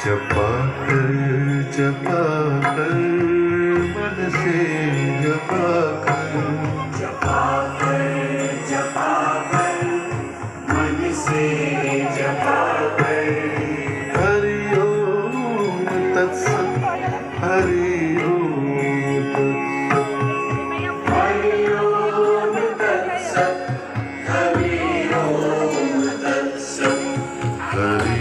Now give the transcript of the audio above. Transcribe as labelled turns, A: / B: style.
A: जपा कर जपा कर मन से जपा कर
B: जपा कर मन से जपा कर
A: हरि ओम तत्सत हरि ओम तत्सत
B: हरि ओम तत्सत हरि ओम तत्सत
A: हरि